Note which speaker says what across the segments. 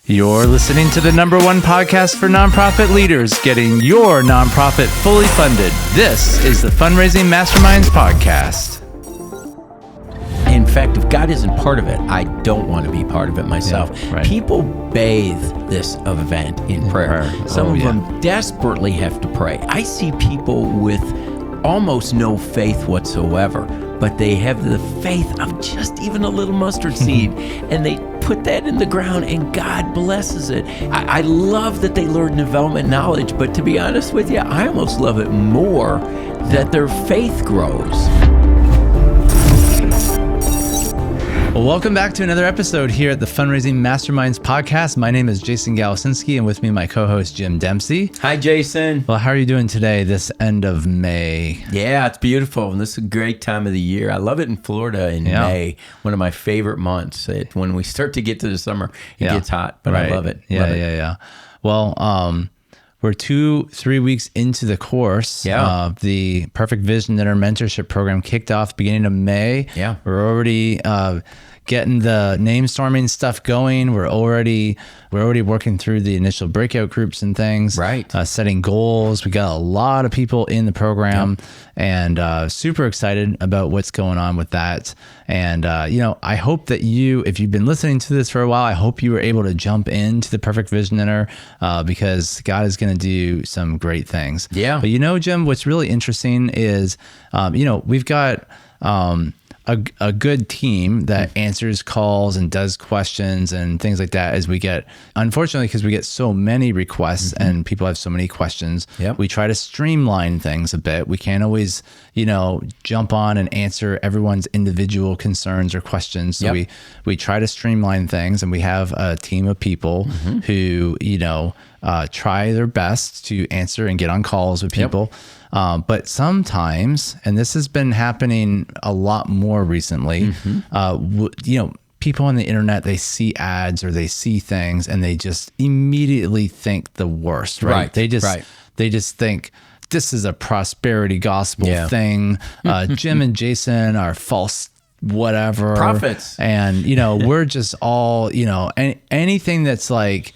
Speaker 1: You're listening to the #1 podcast for nonprofit leaders, getting your nonprofit fully funded. This is the Fundraising Masterminds Podcast.
Speaker 2: In fact, if God isn't part of it, I don't want to be part of it myself.
Speaker 1: Yeah, right.
Speaker 2: People bathe this event in prayer. Some of them desperately have to pray. I see people with almost no faith whatsoever, but they have the faith of just even a little mustard seed, and they put that in the ground and God blesses it. I love that they learn development knowledge, but to be honest with you, I almost love it more that their faith grows.
Speaker 1: Well, welcome back to another episode here at the Fundraising Masterminds Podcast. My name is Jason Galasinski, and with me, my co-host, Jim Dempsey.
Speaker 2: Hi, Jason.
Speaker 1: Well, how are you doing today, this end of May?
Speaker 2: Yeah, it's beautiful, and this is a great time of the year. I love it in Florida in May, one of my favorite months. When we start to get to the summer, it gets hot, but I love it.
Speaker 1: Yeah. Well, we're 2-3 weeks into the course. The Perfect Vision Dinner Mentorship Program kicked off beginning of May.
Speaker 2: Yeah.
Speaker 1: We're already getting the name storming stuff going. We're already working through the initial breakout groups and things.
Speaker 2: Right.
Speaker 1: Setting goals. We got a lot of people in the program, and super excited about what's going on with that. And I hope that if you've been listening to this for a while, I hope you were able to jump into the Perfect Vision Dinner because God is going to do some great things.
Speaker 2: Yeah.
Speaker 1: But Jim, what's really interesting is we've got a good team that answers calls and does questions and things like that as we get, unfortunately, because we get so many requests and people have so many questions, we try to streamline things a bit. We can't always, jump on and answer everyone's individual concerns or questions. So we try to streamline things, and we have a team of people who, try their best to answer and get on calls with people. But sometimes, and this has been happening a lot more recently, people on the internet, they see ads or they see things and they just immediately think the worst, right? They just think this is a prosperity gospel thing. Jim and Jason are false whatever
Speaker 2: prophets. And,
Speaker 1: we're just all, anything that's like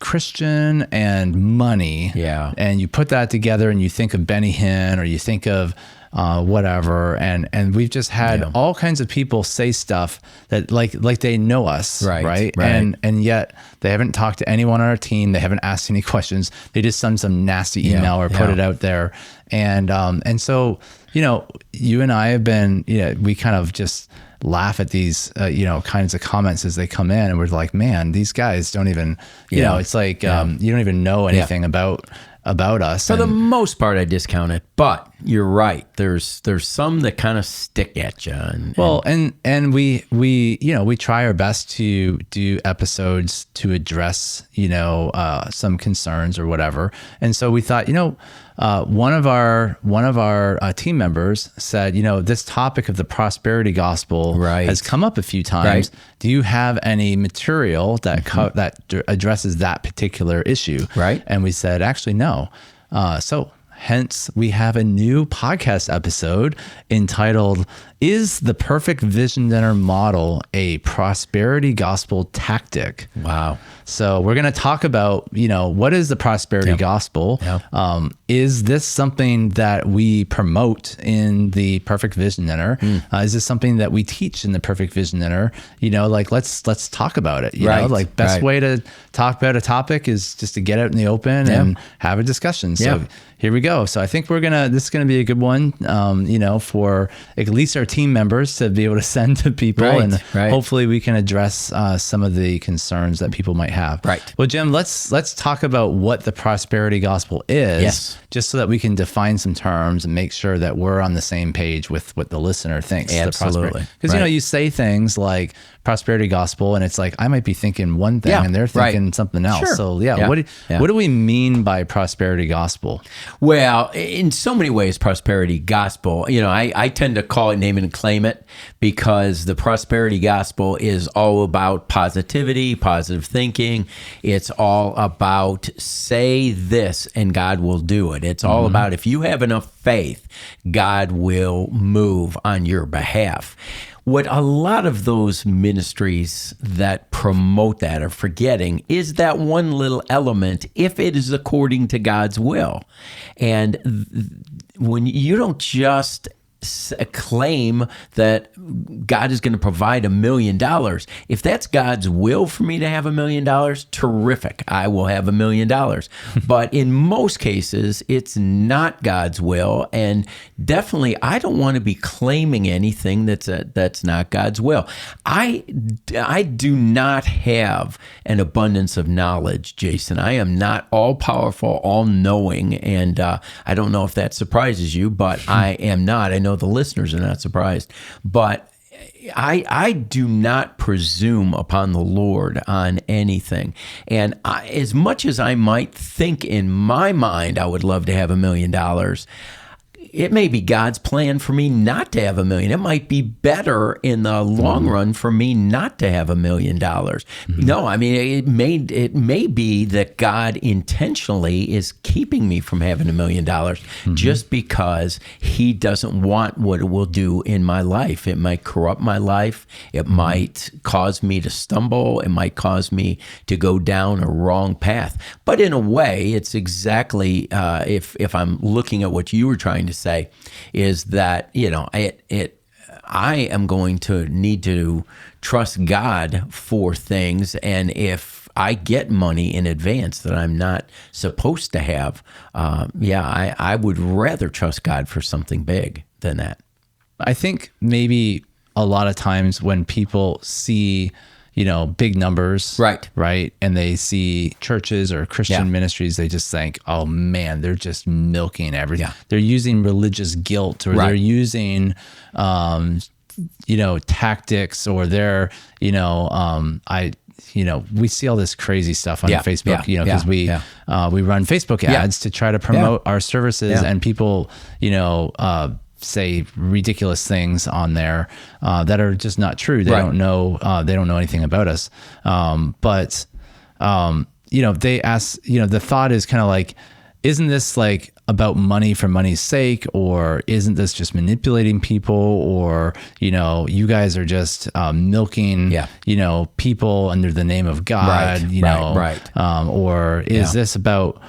Speaker 1: Christian and money, and you put that together and you think of Benny Hinn or you think of whatever, and we've just had all kinds of people say stuff that like they know us, right? And yet they haven't talked to anyone on our team, they haven't asked any questions, they just send some nasty email or put it out there, and so you and I have been, we kind of just laugh at these, kinds of comments as they come in, and we're like, man, these guys don't even, it's like, you don't even know anything about us.
Speaker 2: For the most part, I discount it, but you're right. There's some that kind of stick at you.
Speaker 1: And we try our best to do episodes to address, some concerns or whatever. And so we thought, one of our team members said, this topic of the prosperity gospel has come up a few times. Do you have any material that addresses that particular issue?
Speaker 2: Right.
Speaker 1: And we said, actually, no. So hence, we have a new podcast episode entitled, "Is the Perfect Vision Dinner Model a Prosperity Gospel Tactic?"
Speaker 2: Wow.
Speaker 1: So we're going to talk about, what is the prosperity gospel? Is this something that we promote in the Perfect Vision Dinner? Is this something that we teach in the Perfect Vision Dinner? Let's talk about it. Best way to talk about a topic is just to get out in the open and have a discussion. So here we go. So I think this is going to be a good one, for at least our team members to be able to send to people, hopefully we can address some of the concerns that people might have.
Speaker 2: Right.
Speaker 1: Well, Jim, let's talk about what the prosperity gospel is, just so that we can define some terms and make sure that we're on the same page with what the listener thinks.
Speaker 2: Absolutely.
Speaker 1: Because you say things like prosperity gospel, and it's like I might be thinking one thing and they're thinking something else.
Speaker 2: Sure.
Speaker 1: So what do we mean by prosperity gospel?
Speaker 2: Well, in so many ways, prosperity gospel, I tend to call it name it and claim it, because the prosperity gospel is all about positivity, positive thinking. It's all about say this and God will do it. It's all about if you have enough faith, God will move on your behalf. what a lot of those ministries that promote that are forgetting is that one little element, if it is according to God's will. And when you don't just claim that God is going to provide $1 million. If that's God's will for me to have $1 million, terrific. I will have $1 million. But in most cases, it's not God's will. And definitely, I don't want to be claiming anything that's not God's will. I do not have an abundance of knowledge, Jason. I am not all-powerful, all-knowing. And I don't know if that surprises you, but I am not. I know the listeners are not surprised, but I do not presume upon the Lord on anything. And as much as I might think in my mind I would love to have $1 million, it may be God's plan for me not to have $1 million. It might be better in the long run for me not to have $1 million. No, I mean, it may be that God intentionally is keeping me from having $1 million just because he doesn't want what it will do in my life. It might corrupt my life. It might cause me to stumble. It might cause me to go down a wrong path. But in a way, it's exactly, if I'm looking at what you were trying to say, is that, I am going to need to trust God for things, and if I get money in advance that I'm not supposed to have, I would rather trust God for something big than that.
Speaker 1: I think maybe a lot of times when people see big numbers, right, and they see churches or Christian ministries, they just think, oh man, they're just milking everything. Yeah. They're using religious guilt, or they're using, tactics, or they're, we see all this crazy stuff on Facebook, because we run Facebook ads to try to promote our services, and people, say ridiculous things on there that are just not true. They don't know anything about us. But they ask, the thought is kind of like, isn't this like about money for money's sake, or isn't this just manipulating people, or you guys are just milking people under the name of God, or is this about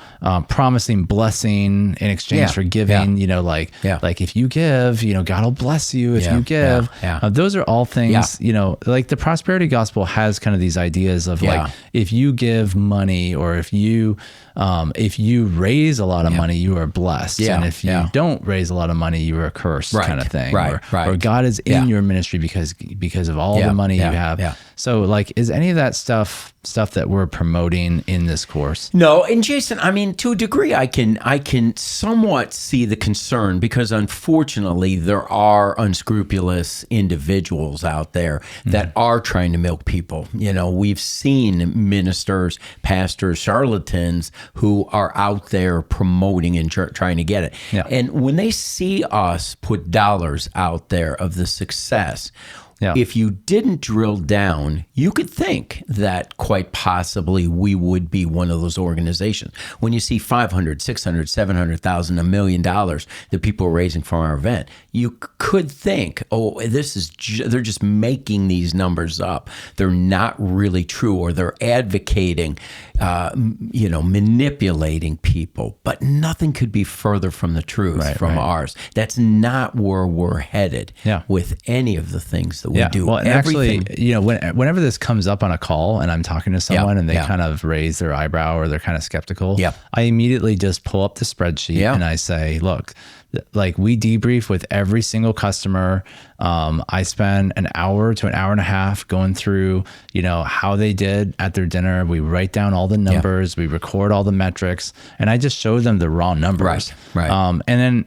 Speaker 1: promising blessing in exchange for giving? Like if you give, God will bless you if you give. Those are all things, like the prosperity gospel has kind of these ideas of like, if you give money, or if you raise a lot of money, you are blessed. And if you don't raise a lot of money, you are cursed, kind of thing. Or God is in your ministry because of all the money you have. So like, is any of that stuff that we're promoting in this course?
Speaker 2: No. And Jason, I mean, to a degree, I can somewhat see the concern, because unfortunately there are unscrupulous individuals out there that are trying to milk people. We've seen ministers, pastors, charlatans who are out there promoting and trying to get it. And when they see us put dollars out there of the success, if you didn't drill down, you could think that quite possibly we would be one of those organizations. When you see $500,000, $600,000, $700,000, $1 million that people are raising from our event, you could think, oh, they're just making these numbers up. They're not really true, or they're advocating, manipulating people. But nothing could be further from the truth from ours. That's not where we're headed with any of the things that we do.
Speaker 1: Well, and actually, whenever this comes up on a call and I'm talking to someone and they kind of raise their eyebrow, or they're kind of skeptical, I immediately just pull up the spreadsheet and I say, look, like we debrief with every single customer. I spend an hour to an hour and a half going through, how they did at their dinner. We write down all the numbers, we record all the metrics, and I just show them the raw numbers. And then,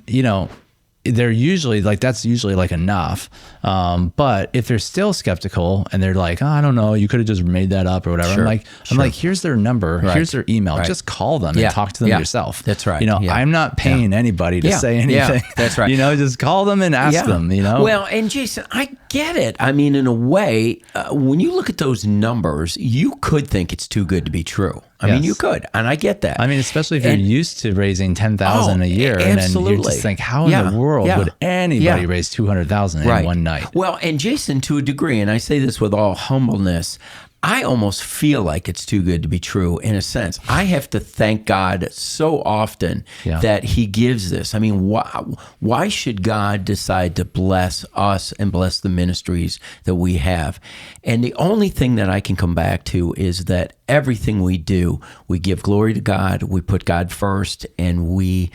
Speaker 1: they're usually like, that's usually like enough. But if they're still skeptical and they're like, oh, I don't know, you could have just made that up or whatever. I'm like, here's their number, here's their email. Just call them and talk to them yourself.
Speaker 2: That's right.
Speaker 1: I'm not paying anybody to say anything.
Speaker 2: That's right.
Speaker 1: Just call them and ask them,
Speaker 2: Well, and Jason, I get it. I mean, in a way, when you look at those numbers, you could think it's too good to be true. I mean, you could, and I get that.
Speaker 1: I mean, especially if you're used to raising $10,000 a year, and then you just think, how in the world would anybody raise $200,000 in one night?
Speaker 2: Well, and Jason, to a degree, and I say this with all humbleness, I almost feel like it's too good to be true in a sense. I have to thank God so often that he gives this. I mean, why should God decide to bless us and bless the ministries that we have? And the only thing that I can come back to is that everything we do, we give glory to God, we put God first, and we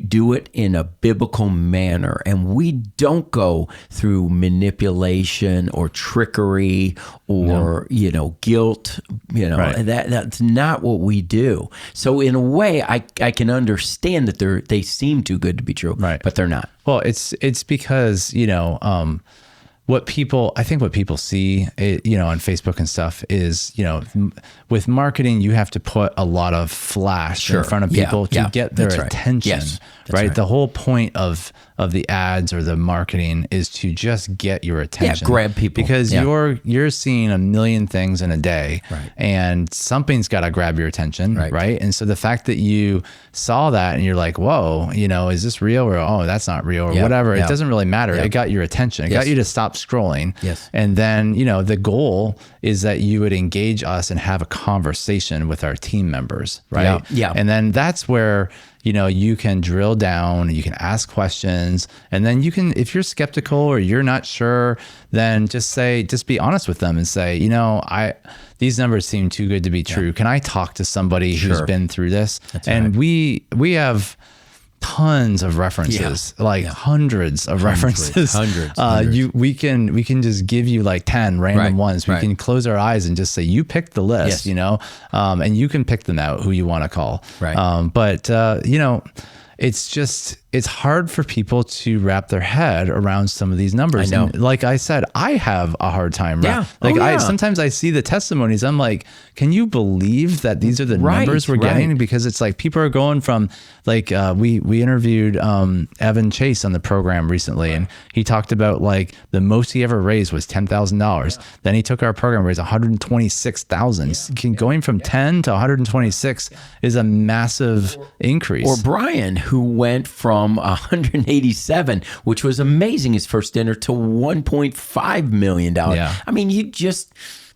Speaker 2: do it in a biblical manner. And we don't go through manipulation or trickery or, guilt, that's not what we do. So in a way, I can understand that they seem too good to be true, but they're not.
Speaker 1: Well, it's because, what people see, on Facebook and stuff is, with marketing, you have to put a lot of flash in front of people to get their attention,
Speaker 2: Yes,
Speaker 1: right? The whole point of the ads or the marketing is to just get your attention.
Speaker 2: Grab people.
Speaker 1: Because you're seeing a million things in a day, and something's got to grab your attention, right? And so the fact that you saw that and you're like, whoa, is this real? Or, oh, that's not real, or whatever. It doesn't really matter. It got your attention. It got you to stop scrolling.
Speaker 2: Yes.
Speaker 1: And then, the goal is that you would engage us and have a conversation with our team members, right?
Speaker 2: Yeah.
Speaker 1: And then that's where, you can drill down, you can ask questions, and then you can, if you're skeptical or you're not sure, then just be honest with them and say, these numbers seem too good to be true. Can I talk to somebody who's been through this?
Speaker 2: That's
Speaker 1: and we have tons of references, hundreds of references.
Speaker 2: Hundreds.
Speaker 1: We can just give you like 10 random ones. We can close our eyes and just say, you pick the list, and you can pick them out who you want to call. But it's hard for people to wrap their head around some of these numbers.
Speaker 2: I know.
Speaker 1: And like I said, I have a hard time. Sometimes I see the testimonies. I'm like, can you believe that these are the numbers we're getting? Because it's like people are going from we interviewed Evan Chase on the program recently, and he talked about like the most he ever raised was $10,000. Then he took our program, raised $126,000. Going from 10 to 126 is a massive increase.
Speaker 2: Or Brian, who went from 187, which was amazing, his first dinner, to $1.5 million. I mean, you just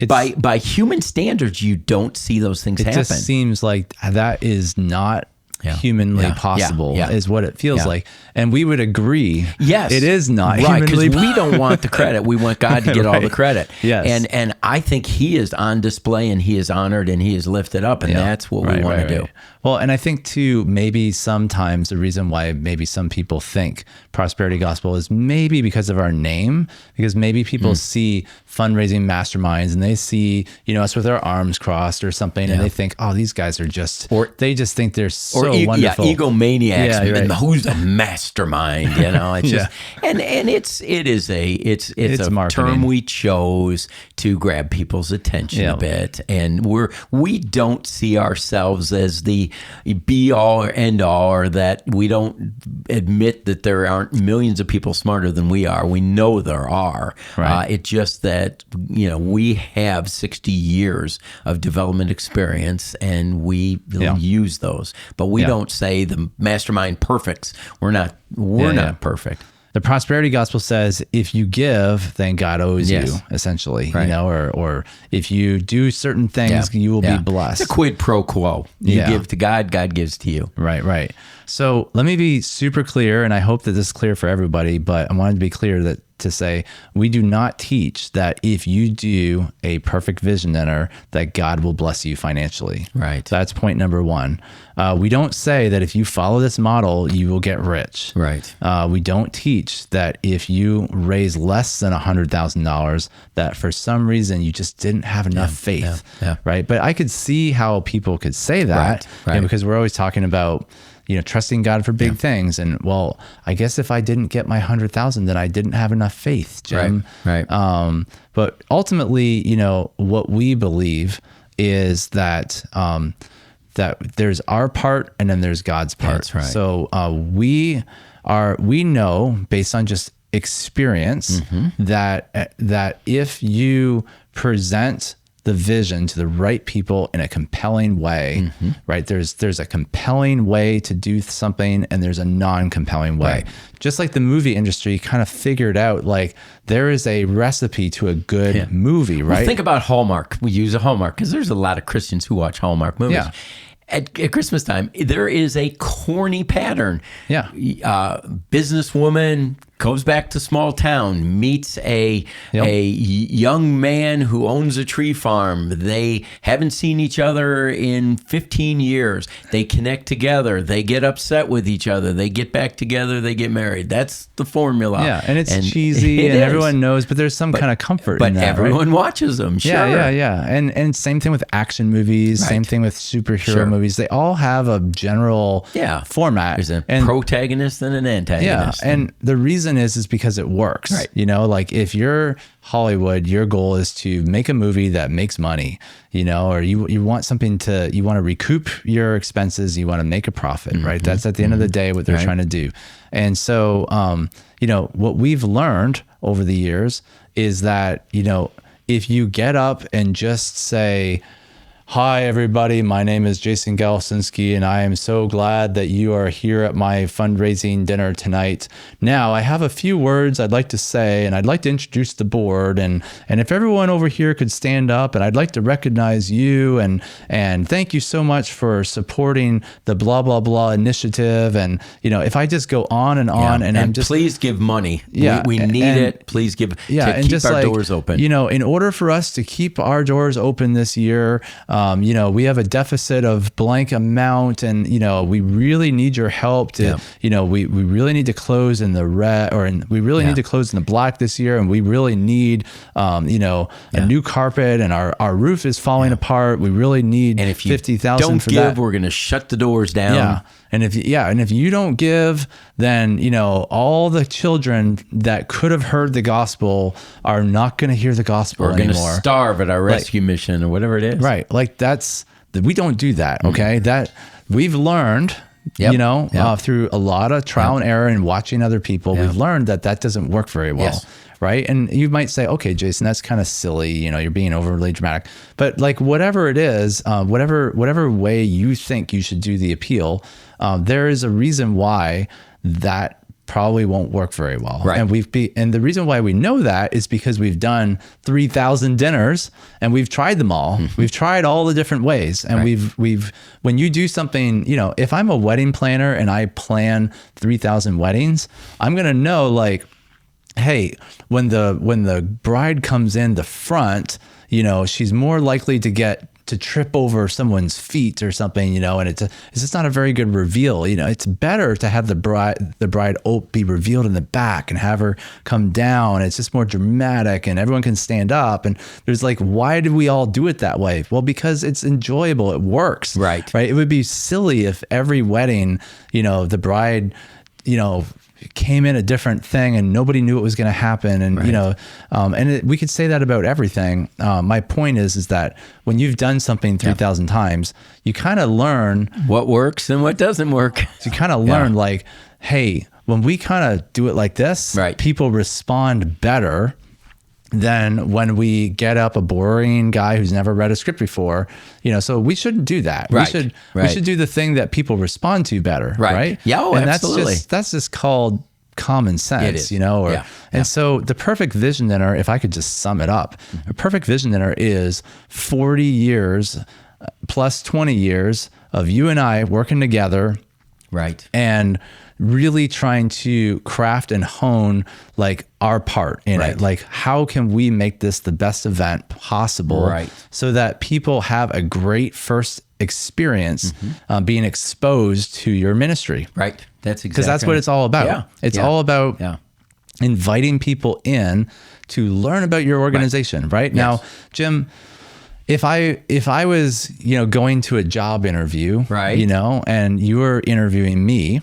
Speaker 2: by human standards, you don't see those things happen.
Speaker 1: It just seems like that is not humanly possible, is what it feels like. And we would agree.
Speaker 2: Yes,
Speaker 1: it is not
Speaker 2: humanly because we don't want the credit. We want God to get all the credit.
Speaker 1: Yes.
Speaker 2: And I think he is on display, and he is honored, and he is lifted up, and that's what we want to do.
Speaker 1: Well, and I think too, maybe sometimes the reason why maybe some people think prosperity gospel is maybe because of our name, because maybe people see fundraising masterminds and they see, us with our arms crossed or something, and they think, oh, these guys are just, or they just think they're so wonderful.
Speaker 2: Egomaniacs. And who's a mastermind? It's just, and it's a term we chose to grab people's attention a bit, and we don't see ourselves as the be all or end all, or that we don't admit that there aren't millions of people smarter than we are. We know there are. It's just that we have 60 years of development experience, and we use those, but we don't say the mastermind perfects. We're not perfect.
Speaker 1: The prosperity gospel says, if you give, then God owes you, essentially, or if you do certain things, you will be blessed.
Speaker 2: It's a quid pro quo. You give to God, God gives to you.
Speaker 1: Right. So let me be super clear, and I hope that this is clear for everybody, but I wanted to be clear to say, we do not teach that if you do a perfect vision dinner, that God will bless you financially.
Speaker 2: Right.
Speaker 1: So that's point number one. We don't say that if you follow this model, you will get rich.
Speaker 2: Right.
Speaker 1: We don't teach that if you raise less than $100,000, that for some reason you just didn't have enough faith. Right. But I could see how people could say that, because we're always talking about, trusting God for big things. And well, I guess if I didn't get my 100,000, then I didn't have enough faith, Jim.
Speaker 2: Right.
Speaker 1: But ultimately, what we believe is that, that there's our part and then there's God's part.
Speaker 2: That's right.
Speaker 1: So we know, based on just experience that if you present the vision to the right people in a compelling way, right? There's a compelling way to do something and there's a non-compelling way. Right. Just like the movie industry kind of figured out, like there is a recipe to a good movie, right?
Speaker 2: Well, think about Hallmark. We use a Hallmark because there's a lot of Christians who watch Hallmark movies. Yeah. At Christmas time, there is a corny pattern.
Speaker 1: Yeah.
Speaker 2: Businesswoman goes back to small town, meets a young man who owns a tree farm. They haven't seen each other in 15 years. They connect together. They get upset with each other. They get back together. They get married. That's the formula.
Speaker 1: Yeah, and it's cheesy and everyone knows, but there's some kind of comfort in that.
Speaker 2: But everyone watches them, sure.
Speaker 1: Yeah. And same thing with action movies, same thing with superhero movies. They all have a general format.
Speaker 2: There's a protagonist and an antagonist.
Speaker 1: Yeah, and the reason is because it works.
Speaker 2: Right.
Speaker 1: You know, like if you're Hollywood, your goal is to make a movie that makes money, you know, or you want something you want to recoup your expenses, you want to make a profit, right? That's at the end of the day what they're trying to do. And so, you know, what we've learned over the years is that, you know, if you get up and just say, "Hi, everybody. My name is Jason Galasinski, and I am so glad that you are here at my fundraising dinner tonight. Now, I have a few words I'd like to say, and I'd like to introduce the board. And if everyone over here could stand up, and I'd like to recognize you, and thank you so much for supporting the blah, blah, blah initiative." And, you know, if I just go on and on, and I'm just...
Speaker 2: Please give money.
Speaker 1: Yeah.
Speaker 2: We need it. Please give... to keep our doors open.
Speaker 1: You know, in order for us to keep our doors open this year... you know, we have a deficit of blank amount and, you know, we really need your help to, you know, we really need to close in the red we really need to close in the black this year. And we really need, you know, a new carpet and our roof is falling apart. We really need $50,000 for that.
Speaker 2: We're going to shut the doors down.
Speaker 1: Yeah. And if you don't give, then, you know, all the children that could have heard the gospel are not going to hear the gospel anymore.
Speaker 2: We're going to starve at our rescue mission or whatever it is.
Speaker 1: Right. Like we don't do that. Okay. That we've learned, you know, through a lot of trial and error and watching other people, we've learned that doesn't work very well. Yes. Right. And you might say, okay, Jason, that's kind of silly. You know, you're being overly dramatic, but like whatever it is, whatever way you think you should do the appeal, there is a reason why that probably won't work very well. Right. And the reason why we know that is because we've done 3,000 dinners and we've tried them all. We've tried all the different ways. And we've when you do something, you know, if I'm a wedding planner and I plan 3,000 weddings, I'm going to know like, hey, when the bride comes in the front, you know, she's more likely to trip over someone's feet or something, you know, and it's just not a very good reveal. You know, it's better to have the bride be revealed in the back and have her come down. It's just more dramatic and everyone can stand up. And there's like, why do we all do it that way? Well, because it's enjoyable. It works. Right. It would be silly if every wedding, you know, the bride, you know, came in a different thing and nobody knew what was going to happen. And, you know, we could say that about everything. My point is that when you've done something 3,000 times, you kind of learn
Speaker 2: what works and what doesn't work.
Speaker 1: You kind of learn like, hey, when we kind of do it like this, people respond better than when we get up a boring guy who's never read a script before, you know, so we shouldn't do that. We should do the thing that people respond to better. Right.
Speaker 2: Yeah. Oh,
Speaker 1: and
Speaker 2: absolutely.
Speaker 1: That's just called common sense, you know, so the perfect vision dinner, if I could just sum it up, a perfect vision dinner is 40 years plus 20 years of you and I working together. Right. And really trying to craft and hone like our part in it. Like, how can we make this the best event possible so that people have a great first experience being exposed to your ministry?
Speaker 2: Right. That's exactly.
Speaker 1: Because that's what it's all about.
Speaker 2: Yeah.
Speaker 1: It's all about inviting people in to learn about your organization. Right. Now, Jim, if I was, you know, going to a job interview, you know, and you were interviewing me,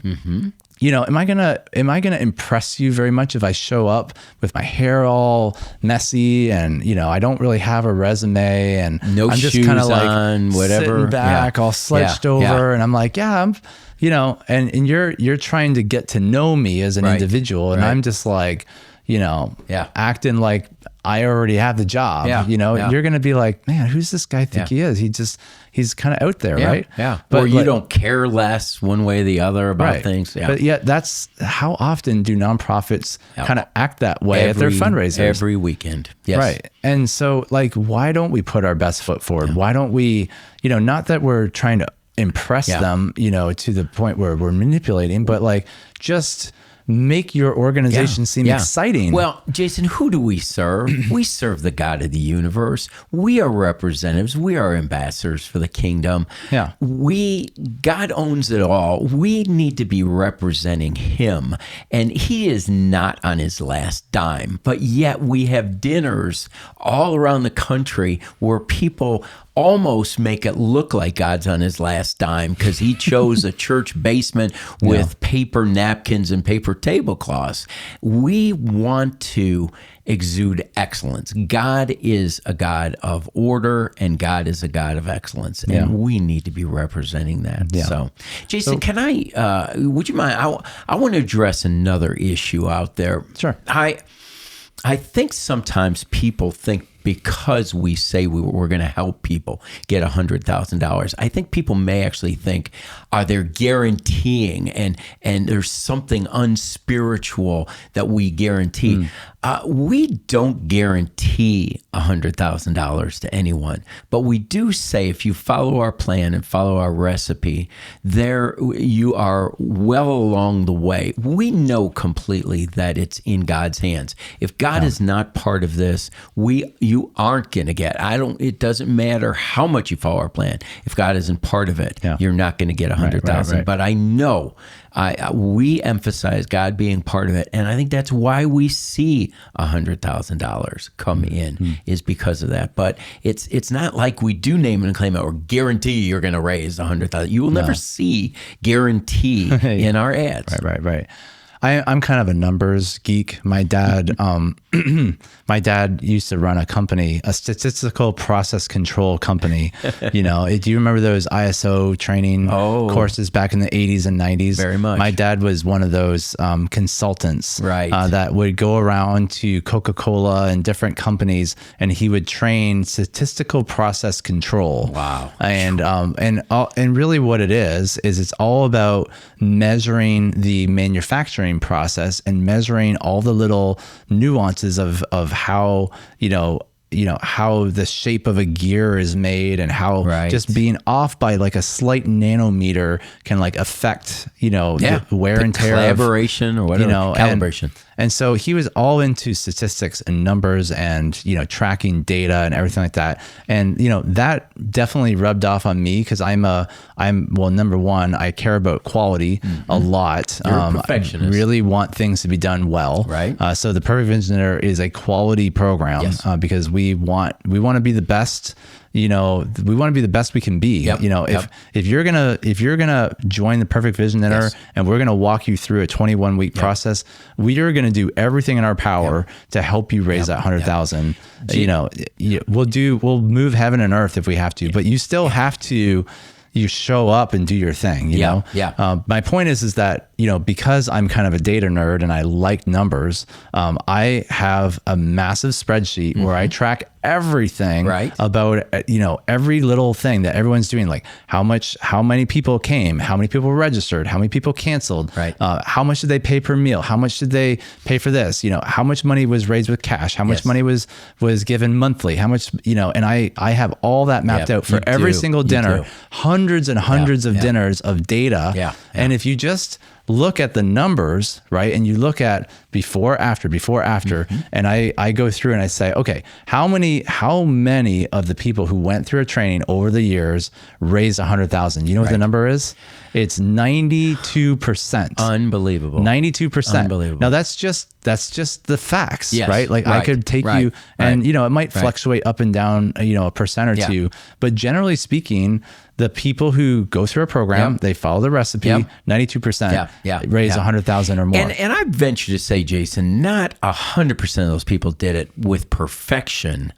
Speaker 1: am I gonna impress you very much if I show up with my hair all messy and I don't really have a resume and
Speaker 2: no
Speaker 1: I'm just
Speaker 2: shoes
Speaker 1: kind of like
Speaker 2: on, whatever,
Speaker 1: sitting back, all slouched over, and I'm like, I'm, and you're trying to get to know me as an individual, and I'm just like, acting like I already have the job. You're gonna be like, man, who's this guy think he is? He's kind of out there, right?
Speaker 2: Yeah. But or you don't care less one way or the other about things. Yeah.
Speaker 1: But yet that's how often do nonprofits kind of act that way at their fundraisers?
Speaker 2: Every weekend. Yes.
Speaker 1: Right. And so why don't we put our best foot forward? Yeah. Why don't we, not that we're trying to impress them, to the point where we're manipulating, but just make your organization seem exciting.
Speaker 2: Well, Jason, who do we serve? We serve the God of the universe. We are representatives. We are ambassadors for the kingdom.
Speaker 1: Yeah.
Speaker 2: God owns it all. We need to be representing him. And he is not on his last dime. But yet we have dinners all around the country where people almost make it look like God's on his last dime because he chose a church basement with paper napkins and paper tablecloths. We want to exude excellence. God is a God of order and God is a God of excellence. And we need to be representing that. Yeah. So, Jason, can I, would you mind, I want to address another issue out there.
Speaker 1: Sure.
Speaker 2: I think sometimes people think because we say we're going to help people get $100,000, I think people may actually think, are they guaranteeing and there's something unspiritual that we guarantee. We don't guarantee $100,000 to anyone, but we do say if you follow our plan and follow our recipe, there you are well along the way. We know completely that it's in God's hands. If God is not part of this, you aren't going to get. It doesn't matter how much you follow our plan. If God isn't part of it, you're not going to get 100,000. Right. But I know we emphasize God being part of it, and I think that's why we see $100,000 come in is because of that. But it's not like we do name and claim it or guarantee you're going to raise 100,000. You will never see guarantee in our ads.
Speaker 1: Right. I'm kind of a numbers geek. My dad, my dad used to run a company, a statistical process control company. Do you remember those ISO training courses back in the 80s and 90s?
Speaker 2: Very much.
Speaker 1: My dad was one of those consultants that would go around to Coca-Cola and different companies, and he would train statistical process control.
Speaker 2: Wow.
Speaker 1: And really what it is it's all about measuring the manufacturing process and measuring all the little nuances of how how the shape of a gear is made and how just being off by a slight nanometer can affect the wear and tear,
Speaker 2: collaboration or whatever, calibration.
Speaker 1: And so he was all into statistics and numbers and, tracking data and everything like that. And, that definitely rubbed off on me because number one, I care about quality a lot.
Speaker 2: You're a perfectionist.
Speaker 1: I really want things to be done well.
Speaker 2: Right.
Speaker 1: So the Perfect Visionaire is a quality program because we want to be the best. We want to be the best we can be. If you're gonna join the Perfect Visionaire and we're gonna walk you through a 21-week process, we are gonna do everything in our power to help you raise that 100,000. We'll move heaven and earth if we have to, but you still have to. You show up and do your thing, you know? My point is that, because I'm kind of a data nerd and I like numbers, I have a massive spreadsheet where I track everything about, every little thing that everyone's doing, like how many people came, how many people registered, how many people canceled, how much did they pay per meal? How much did they pay for this? How much money was raised with cash? How much money was given monthly? How much, and I have all that mapped out for every single dinner, hundreds and hundreds of dinners of data. And if you just look at the numbers, right? And you look at before, after, and I go through and I say, okay, how many of the people who went through a training over the years raised 100,000? You know what the number is? It's 92%.
Speaker 2: Unbelievable.
Speaker 1: 92%.
Speaker 2: Unbelievable.
Speaker 1: Now that's just the facts, right? I could take you and, it might fluctuate up and down, a percent or two, but generally speaking, the people who go through a program, they follow the recipe, 92% raise 100,000 or more.
Speaker 2: And I venture to say, Jason, not 100% of those people did it with perfection.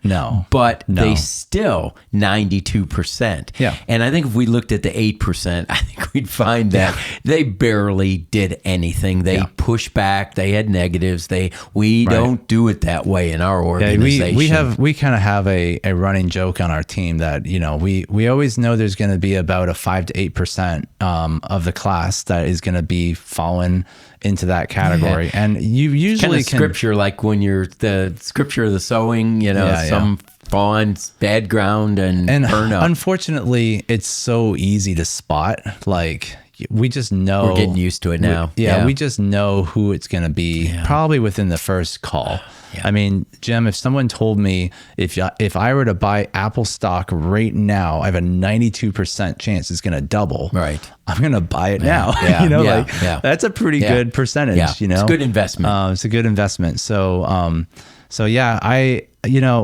Speaker 2: But they still 92%.
Speaker 1: Yeah.
Speaker 2: And I think if we looked at the 8%, I think we'd find that they barely did anything. They pushed back. They had negatives. We don't do it that way in our organization.
Speaker 1: We kind of have a running joke on our team that, you know, we always know there's going to be about a 5 to 8% of the class that is going to be falling into that category. And you usually
Speaker 2: can scripture, like when you're the scripture of the sowing, you know, some fall on bad ground and burn up.
Speaker 1: Unfortunately, it's so easy to spot. Like, we just know.
Speaker 2: We're getting used to it now.
Speaker 1: We just know who it's going to be probably within the first call. I mean, Jim, if someone told me if I were to buy Apple stock right now, I have a 92% chance it's going to double.
Speaker 2: Right.
Speaker 1: I'm going to buy it now. You know, that's a pretty good percentage, you know.
Speaker 2: It's a good investment.
Speaker 1: It's a good investment. So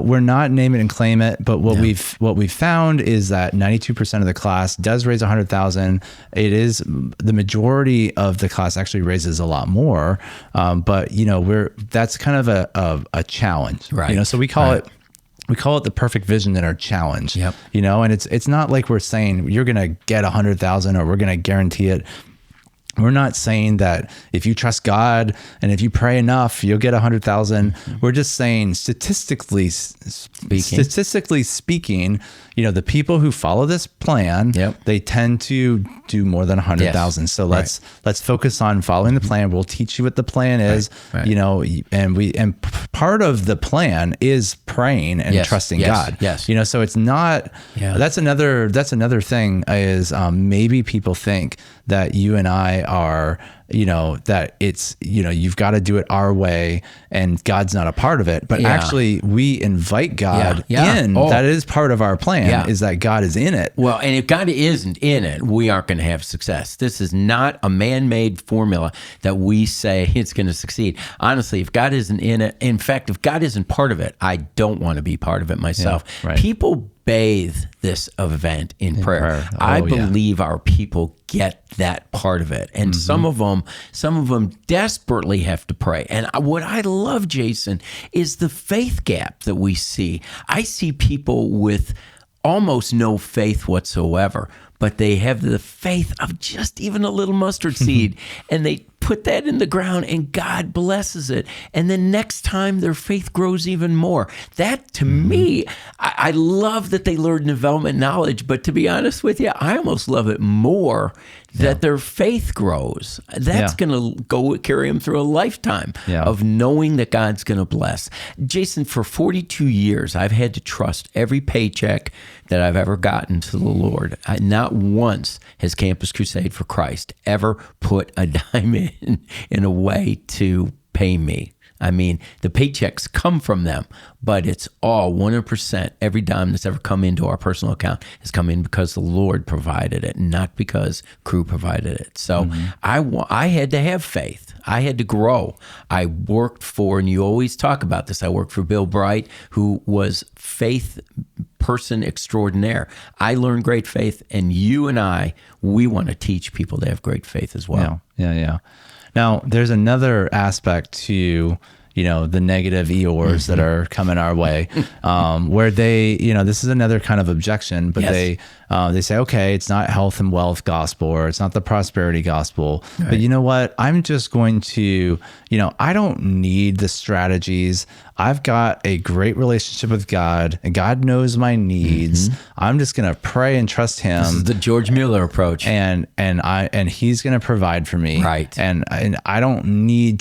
Speaker 1: we're not name it and claim it, but what we've found is that 92% of the class does raise 100,000. It is the majority of the class actually raises a lot more, but you know that's kind of a challenge,
Speaker 2: right?
Speaker 1: You know, so we call it the perfect vision in our challenge.
Speaker 2: Yep.
Speaker 1: You know, and it's not like we're saying you're gonna get 100,000 or we're gonna guarantee it. We're not saying that if you trust God and if you pray enough, you'll get 100,000. We're just saying statistically speaking, you know, the people who follow this plan, they tend to do more than 100,000. So let's focus on following the plan. We'll teach you what the plan is, you know, and part of the plan is praying and trusting God. You know, so it's not, that's another thing is maybe people think that you and I are, you know, that it's, you know, you've got to do it our way and God's not a part of it. But actually we invite God in. That is part of our plan, is that God is in it.
Speaker 2: Well, and if God isn't in it, we aren't going to have success. This is not a man-made formula that we say it's going to succeed. Honestly, if God isn't in it, in fact, if God isn't part of it, I don't want to be part of it myself. People bathe this event in prayer. I believe our people get that part of it. And some of them desperately have to pray. And what I love, Jason, is the faith gap that we see. I see people with almost no faith whatsoever, but they have the faith of just even a little mustard seed, and they put that in the ground and God blesses it. And then next time their faith grows even more. That to me, I love that they learn development knowledge, but to be honest with you, I almost love it more that their faith grows. That's going to go carry them through a lifetime of knowing that God's going to bless. Jason, for 42 years, I've had to trust every paycheck that I've ever gotten to the Lord. Not once has Campus Crusade for Christ ever put a dime in a way to pay me. I mean, the paychecks come from them, but it's all 100%. Every dime that's ever come into our personal account has come in because the Lord provided it, not because Crew provided it. So I had to have faith. I had to grow. I worked for, and you always talk about this, I worked for Bill Bright, who was faith person extraordinaire. I learned great faith, and you and we want to teach people to have great faith as well.
Speaker 1: Yeah. Now, there's another aspect to, you know, the negative Eeyores that are coming our way, where they, you know, this is another kind of objection, but they say, okay, it's not health and wealth gospel, or it's not the prosperity gospel, but you know what? I'm just going to, you know, I don't need the strategies. I've got a great relationship with God, and God knows my needs. I'm just going to pray and trust Him.
Speaker 2: This is the George Müller approach,
Speaker 1: and He's going to provide for me.
Speaker 2: Right.
Speaker 1: And I don't need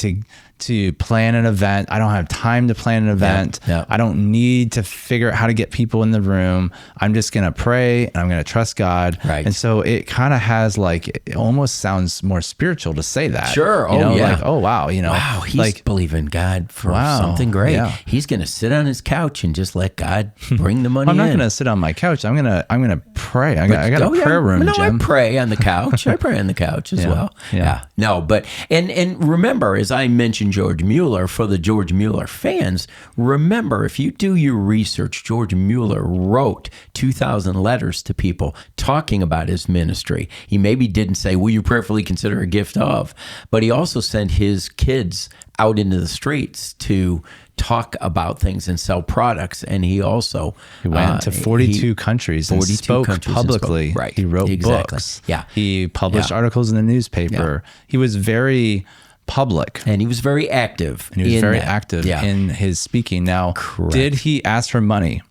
Speaker 1: to plan an event. I don't have time to plan an event. I don't need to figure out how to get people in the room. I'm just going to pray and I'm going to trust God.
Speaker 2: Right.
Speaker 1: And so it kind of has like, it almost sounds more spiritual to say that.
Speaker 2: Sure.
Speaker 1: Like, oh, wow. You know,
Speaker 2: wow, he's
Speaker 1: like
Speaker 2: believing God for something great. Yeah. He's going to sit on his couch and just let God bring the money
Speaker 1: I'm not
Speaker 2: in.
Speaker 1: going to sit on my couch. I'm going to pray. I got a prayer room,
Speaker 2: No,
Speaker 1: Jim.
Speaker 2: I pray on the couch. I pray on the couch as well.
Speaker 1: Yeah.
Speaker 2: No, but, and remember, as I mentioned mentioned George Müller. For the George Müller fans, remember, if you do your research, George Müller wrote 2,000 letters to people talking about his ministry. He maybe didn't say, will you prayerfully consider a gift of, but he also sent his kids out into the streets to talk about things and sell products. And he also
Speaker 1: went to 42 countries and spoke publicly.
Speaker 2: Right.
Speaker 1: He wrote books.
Speaker 2: Yeah.
Speaker 1: He published articles in the newspaper. Yeah. He was very public.
Speaker 2: And he was very active.
Speaker 1: And he was very active in his speaking. Now, did he ask for money?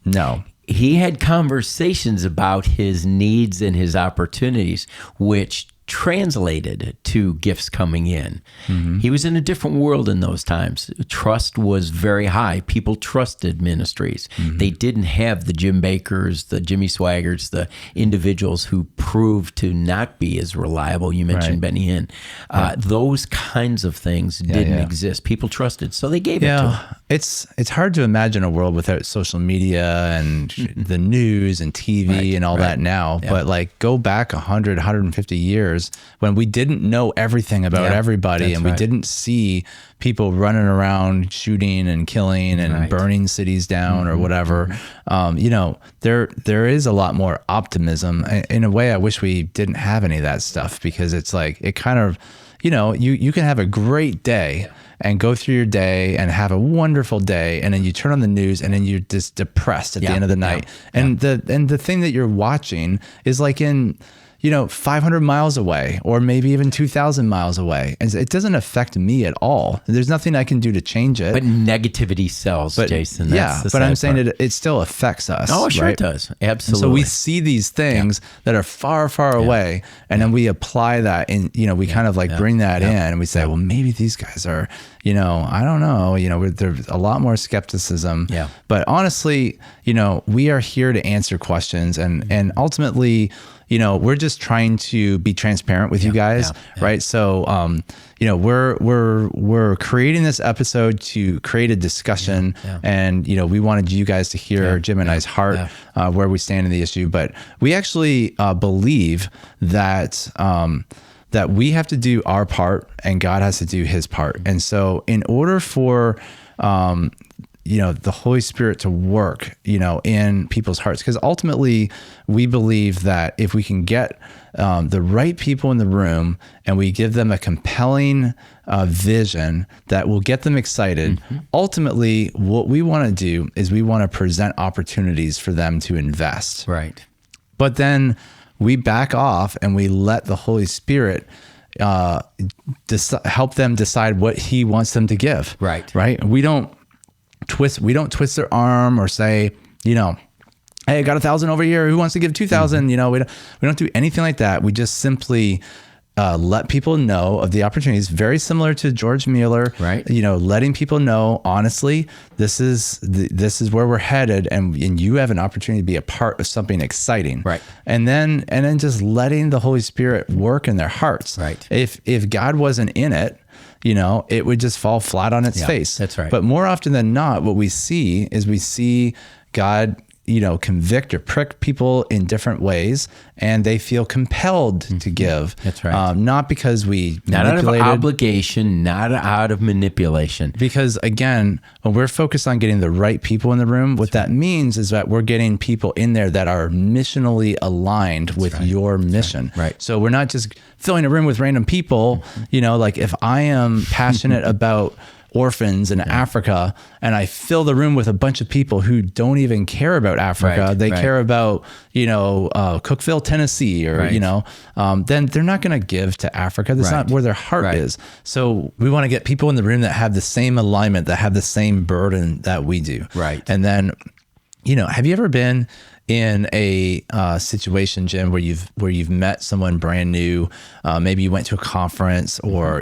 Speaker 1: No.
Speaker 2: He had conversations about his needs and his opportunities, which translated to gifts coming in. Mm-hmm. He was in a different world in those times. Trust was very high. People trusted ministries. Mm-hmm. They didn't have the Jim Bakkers, the Jimmy Swaggers, the individuals who proved to not be as reliable. You mentioned Benny Hinn. Those kinds of things didn't exist. People trusted, so they gave it to him.
Speaker 1: It's hard to imagine a world without social media and the news and TV and all that now. Yeah. But like go back 100, 150 years when we didn't know everything about everybody and we didn't see people running around shooting and killing and burning cities down or whatever. There is a lot more optimism. In a way, I wish we didn't have any of that stuff, because it's like, it kind of, you can have a great day and go through your day and have a wonderful day, and then you turn on the news and then you're just depressed at the end of the night. And the thing that you're watching is like in 500 miles away, or maybe even 2,000 miles away. And it doesn't affect me at all. There's nothing I can do to change it.
Speaker 2: But negativity sells, Jason. That's
Speaker 1: but I'm saying it still affects us.
Speaker 2: Oh, sure it does. Absolutely.
Speaker 1: And so we see these things that are far, far away, and then we apply that in, we kind of like bring that in, and we say, well, maybe these guys are, I don't know, there's a lot more skepticism. Yeah. But honestly, we are here to answer questions, and ultimately, we're just trying to be transparent with you guys, right? So, we're creating this episode to create a discussion, and we wanted you guys to hear Jim and I's heart, where we stand in the issue. But we actually believe that that we have to do our part, and God has to do His part. And so, in order for the Holy Spirit to work, in people's hearts. Because ultimately, we believe that if we can get the right people in the room and we give them a compelling vision that will get them excited, ultimately, what we want to do is we want to present opportunities for them to invest. Right. But then we back off and we let the Holy Spirit help them decide what He wants them to give. Right. Right. We don't twist their arm or say, hey, I got 1,000 over here. Who wants to give 2,000? We don't do anything like that. We just simply let people know of the opportunities. Very similar to George Müller, right? Letting people know, honestly, this is where we're headed, and you have an opportunity to be a part of something exciting, right? And then just letting the Holy Spirit work in their hearts, right? If God wasn't in it, it would just fall flat on its face. That's right. But more often than not, what we see is God, convict or prick people in different ways, and they feel compelled to give. That's right. Not because not out of
Speaker 2: obligation, not out of manipulation.
Speaker 1: Because again, when we're focused on getting the right people in the room, what that means is that we're getting people in there that are missionally aligned with your mission. Right. So we're not just filling a room with random people. Like if I am passionate about orphans in Africa, and I fill the room with a bunch of people who don't even care about Africa. They care about, Cookeville, Tennessee, or, then they're not going to give to Africa. That's not where their heart is. So we want to get people in the room that have the same alignment, that have the same burden that we do. Right. And then, have you ever been in a situation, Jim, where you've met someone brand new? Maybe you went to a conference, or,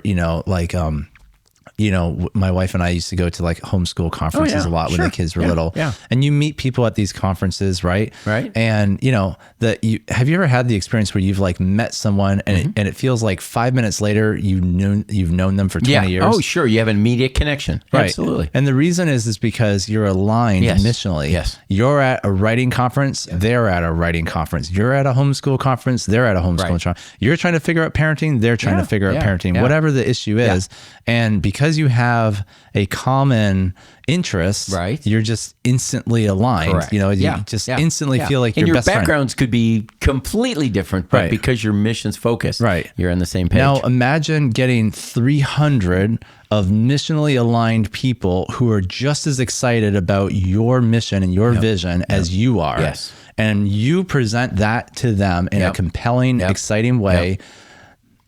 Speaker 1: my wife and I used to go to like homeschool conferences a lot when the kids were little. Yeah. And you meet people at these conferences, right? Right. And have you ever had the experience where you've like met someone and it feels like 5 minutes later you've known them for 20 years?
Speaker 2: Oh, sure. You have an immediate connection.
Speaker 1: Right.
Speaker 2: Absolutely.
Speaker 1: And the reason is because you're aligned missionally. Yes. You're at a writing conference, they're at a writing conference. You're at a homeschool conference, they're at a homeschool conference. You're trying to figure out parenting, they're trying to figure out parenting, whatever the issue is. And because because you have a common interest,
Speaker 2: right?
Speaker 1: You're just instantly aligned.
Speaker 2: Correct.
Speaker 1: You just instantly feel like
Speaker 2: and
Speaker 1: your
Speaker 2: your
Speaker 1: best friend.
Speaker 2: backgrounds could be completely different, but
Speaker 1: Right.
Speaker 2: because your mission's focused,
Speaker 1: Right.
Speaker 2: you're on the same page.
Speaker 1: Now imagine getting 300 of missionally aligned people who are just as excited about your mission and your vision as you are.
Speaker 2: Yes.
Speaker 1: And you present that to them in a compelling, exciting way.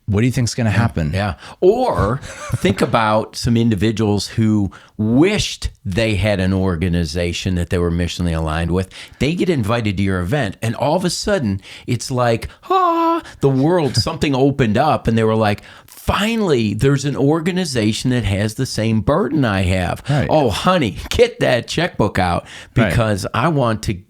Speaker 1: What do you think is going to happen?
Speaker 2: Yeah. Or think about some individuals who wished they had an organization that they were missionally aligned with. They get invited to your event, and all of a sudden, it's like, the world, something opened up, and they were like, finally, there's an organization that has the same burden I have.
Speaker 1: Right.
Speaker 2: Oh, honey, get that checkbook out because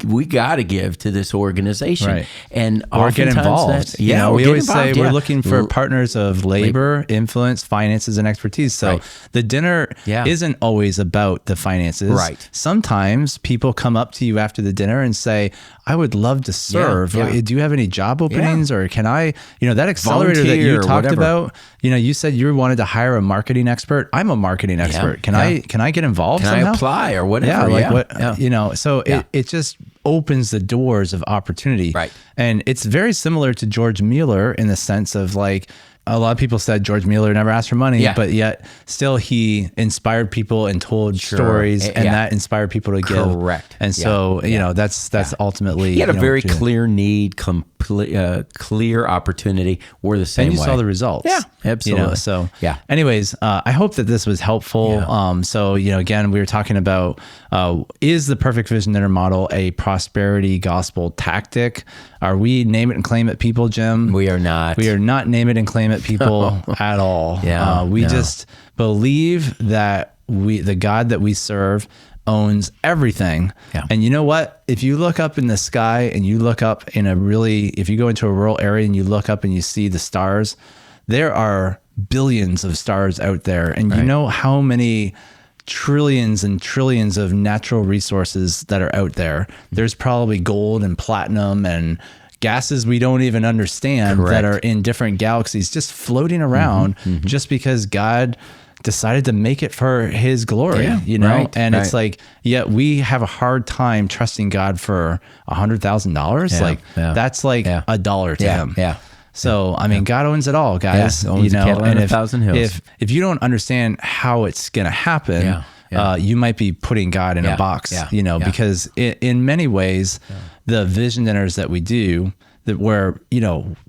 Speaker 2: we got to give to this organization.
Speaker 1: Right.
Speaker 2: And
Speaker 1: Or get involved. We always say we're looking for partners of labor, influence, finances, and expertise. So the dinner isn't always about the finances.
Speaker 2: Right.
Speaker 1: Sometimes people come up to you after the dinner and say, I would love to serve. Do you have any job openings or can I, that accelerator that you talked about, you said you wanted to hire a marketing expert. I'm a marketing expert. Can I get involved somehow?
Speaker 2: I apply or whatever?
Speaker 1: So it just opens the doors of opportunity.
Speaker 2: Right.
Speaker 1: And it's very similar to George Mueller in the sense of like, a lot of people said George Mueller never asked for money, but yet still he inspired people and told stories, and that inspired people to give.
Speaker 2: Correct.
Speaker 1: And so, that's ultimately...
Speaker 2: He had a very clear need, clear opportunity. We're the same
Speaker 1: and you
Speaker 2: way.
Speaker 1: saw the results.
Speaker 2: Yeah, absolutely.
Speaker 1: Anyways, I hope that this was helpful. Again, we were talking about, is the perfect vision dinner model a prosperity gospel tactic? Are we name it and claim it people, Jim?
Speaker 2: We are not.
Speaker 1: We are not name it and claim it people at all. We just believe that the God that we serve owns everything. And you know what? If you look up in the sky and you look up if you go into a rural area and you look up and you see the stars, there are billions of stars out there. And you know how many trillions and trillions of natural resources that are out there. There's probably gold and platinum and gases we don't even understand that are in different galaxies just floating around just because God decided to make it for his glory, it's like, yet we have a hard time trusting God for $100,000. That's like a dollar to him. So, God owns it all, guys.
Speaker 2: Owns cattle on 1,000 hills.
Speaker 1: If you don't understand how it's going to happen, you might be putting God in a box, because in many ways, the vision dinners that we do, that where,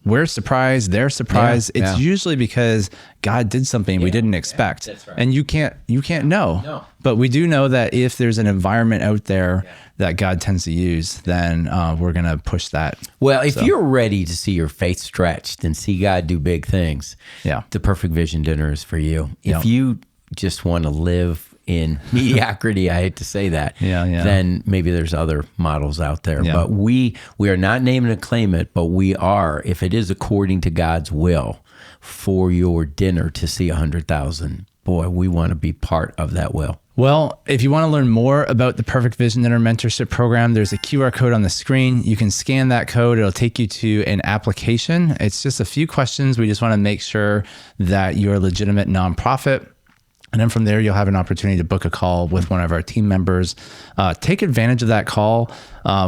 Speaker 1: we're surprised, they're surprised. It's usually because God did something we didn't expect.
Speaker 2: That's right.
Speaker 1: And you can't know. No. But we do know that if there's an environment out there that God tends to use, then we're going to push that.
Speaker 2: Well, if you're ready to see your faith stretched and see God do big things, the perfect vision dinner is for you. If you just want to live in mediocrity, I hate to say that, then maybe there's other models out there. But we are not naming and claim it, but we are, if it is according to God's will for your dinner to see 100,000, boy, we want to be part of that will.
Speaker 1: Well, if you want to learn more about the Perfect Vision Dinner Mentorship Program, there's a QR code on the screen. You can scan that code. It'll take you to an application. It's just a few questions. We just want to make sure that you're a legitimate nonprofit. And then from there, you'll have an opportunity to book a call with one of our team members. Take advantage of that call.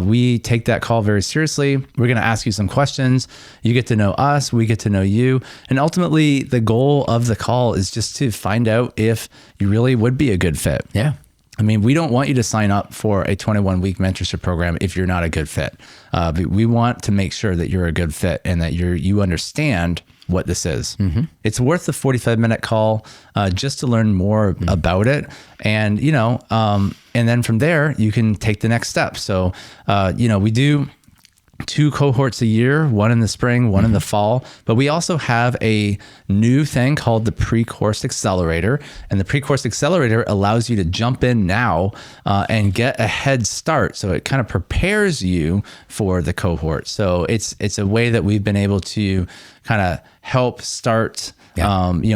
Speaker 1: We take that call very seriously. We're going to ask you some questions. You get to know us. We get to know you. And ultimately, the goal of the call is just to find out if you really would be a good fit.
Speaker 2: Yeah.
Speaker 1: We don't want you to sign up for a 21-week mentorship program if you're not a good fit. But we want to make sure that you're a good fit and that you understand what this is. It's worth the 45-minute call just to learn more about it. And, and then from there, you can take the next step. So, we do 2 cohorts a year, one in the spring, one in the fall. But we also have a new thing called the Pre-Course Accelerator. And the Pre-Course Accelerator allows you to jump in now and get a head start. So it kind of prepares you for the cohort. So it's a way that we've been able to kind of help start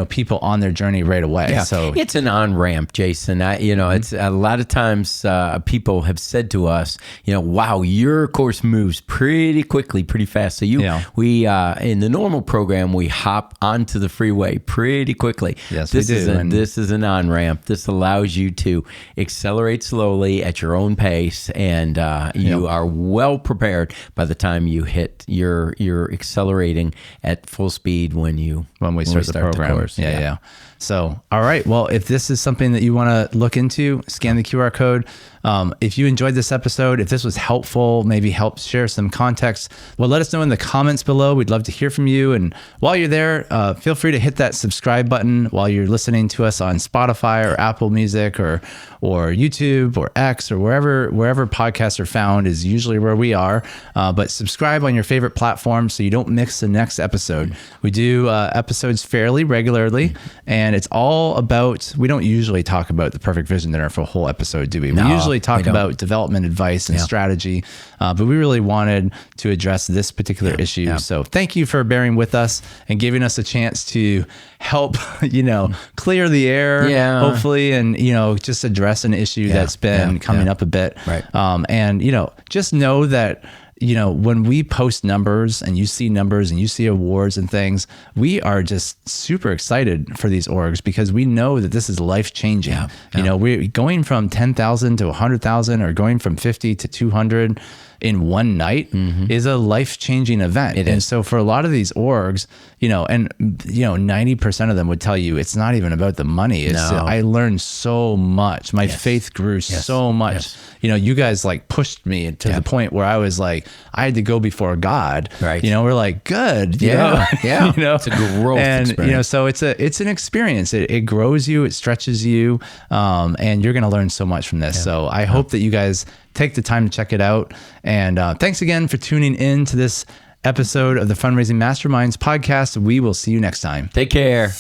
Speaker 1: people on their journey right away.
Speaker 2: Yeah.
Speaker 1: So
Speaker 2: it's an on-ramp, Jason. It's a lot of times people have said to us, wow, your course moves pretty pretty quickly, pretty fast. So we in the normal program, we hop onto the freeway pretty quickly.
Speaker 1: Yes,
Speaker 2: this
Speaker 1: we do.
Speaker 2: This is an on-ramp. This allows you to accelerate slowly at your own pace, and you are well prepared by the time you hit you're accelerating at full speed when we start the program. The course.
Speaker 1: Yeah. So, all right. Well, if this is something that you want to look into, scan the QR code. If you enjoyed this episode, if this was helpful, maybe help share some context, well, let us know in the comments below. We'd love to hear from you. And while you're there, feel free to hit that subscribe button while you're listening to us on Spotify or Apple Music or YouTube or X or wherever podcasts are found is usually where we are. But subscribe on your favorite platform so you don't miss the next episode. We do episodes fairly regularly, and it's all about, we don't usually talk about the perfect vision dinner for a whole episode, do we?
Speaker 2: No,
Speaker 1: we usually talk about development advice and strategy, but we really wanted to address this particular issue. Yeah. So thank you for bearing with us and giving us a chance to help, clear the air, hopefully, and, just address an issue that's been coming up a bit.
Speaker 2: Right.
Speaker 1: And, just know that, when we post numbers and you see numbers and you see awards and things, we are just super excited for these orgs because we know that this is life changing. We're going from 10,000 to 100,000 or going from 50 to 200 in one night is a life-changing event. And so for a lot of these orgs, 90% of them would tell you it's not even about the money. It's I learned so much. My faith grew so much. You guys pushed me to the point where I was like, I had to go before God.
Speaker 2: Right.
Speaker 1: We're like, good.
Speaker 2: It's a growth experience.
Speaker 1: So it's an experience. It grows you, it stretches you, and you're going to learn so much from this. So I hope that you guys take the time to check it out. And thanks again for tuning in to this episode of the Fundraising Masterminds podcast. We will see you next time.
Speaker 2: Take care.